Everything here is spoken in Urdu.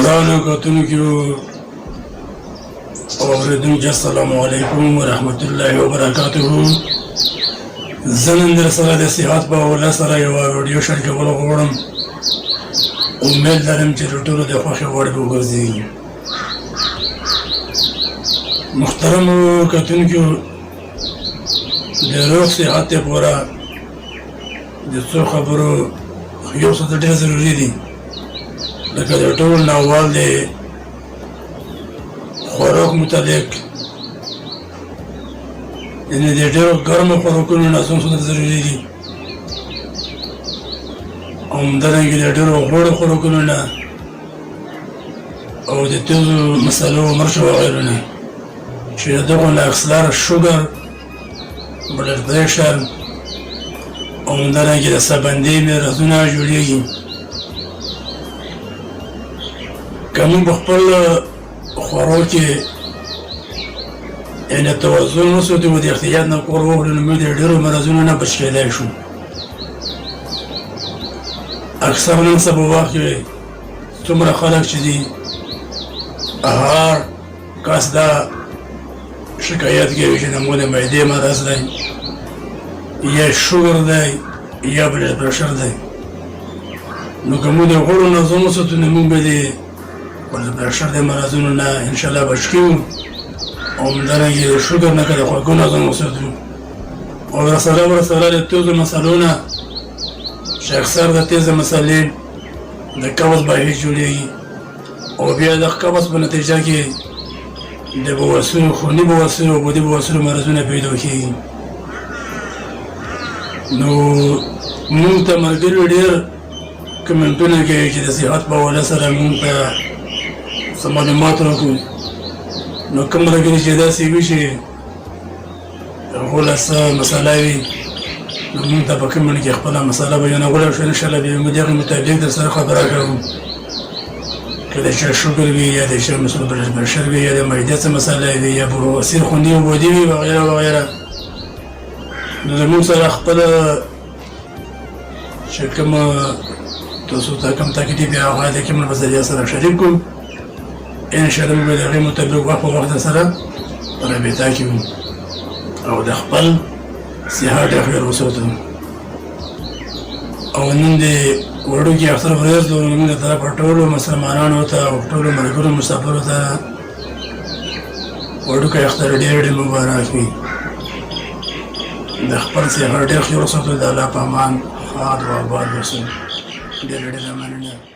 گرانو کتونکو اوریدونکو السلام علیکم ورحمت الله وبرکاته. زنن در سره د صحت په حواله سره یو ویډیو شریکول غواړم. امید لرم چې ټولو د خوښې وړ وګرځي. محترم کتونکو د روغ صحت لپاره د څو خبرو یو څه ډېر ضروري دي. لکه د ټول ناوال د خوراک متعلق، یعنې د ډېرو ګرمو خوراکونو نه څه ضروري دي، او همدارنګه د ډېرو غوړو خوراکونو نه او د تیزو مسالو مرچو وغیرو نه، چې د دغو نه اکثره شوګر، بلډ پریشر او همدارنګه د ساه مرضونه جوړېږي. که موږ په خپل خوراک کې یعنې توازن وساتو او د احتیاط نه کار واخلو، نو موږ د ډېرو مرضونو نه بچ کېدای شو. اکثر نن سبا وخت کې څومره خلک چې دي هر کس دا شکایت کوي چې زموږ د معدې مرض دی، یا شوګر دی، یا بلډ پریشر دی. نو که موږ د غوړو نظم وساتو، نو موږ به د بلډ پریشر د مرضونو نه انشاءالله بچ کېږو، او همدارنګه د شوګر نه که د خوږو نظم وساتو، او ورسره د تیزو مسالو نه، چې اکثر د تیزه مسالې د قبض باعث جوړېږي، او بیا د قبض په نتیجه کې د بواسیر، خوني بواسیر او بودي بواسیر مرضونه پیدا کېږي. نو موږ ته ملګري ډېر کمنټونه کوي چې د صحت په حواله سره موږ ته څه معلومات راکړو. نو کوم ملګري چې داسې وي چې هغو له څه مساله وي، نو موږ ته په کمنټ کې خپله مساله بیانولی شو. انشاءالله بیا موږ د هغې مطابق در سره خبره کوو. که د چا شوګر وي، یا د چا بلډ پریشر وي، یا د معدې څه مساله وي، یا بواسیر، خوندي او بودي وي، وغیره وغیره، نو زموږ سره خپله چې کومه تاسو ته کوم تکلیف وي، هغه د کمنټ په ذریعه سره شریک کړو. انشاءالله موږ به د هغې مطابق وخت په وخت سره رابطه کوو او د خپل صحت خیال وساتو. او نن د وړوکي اختر ورځ د زموږ د طرفه ټولو مسلمانانو ته او ټولو ملګرو مسافرو ته وړوکی اختر ډېر ډېر مبارک وي. د خپل صحت ډېر خیال وساتو. د الله په امان ښاد او آباد اوسئ. ډېر ډېر مننه.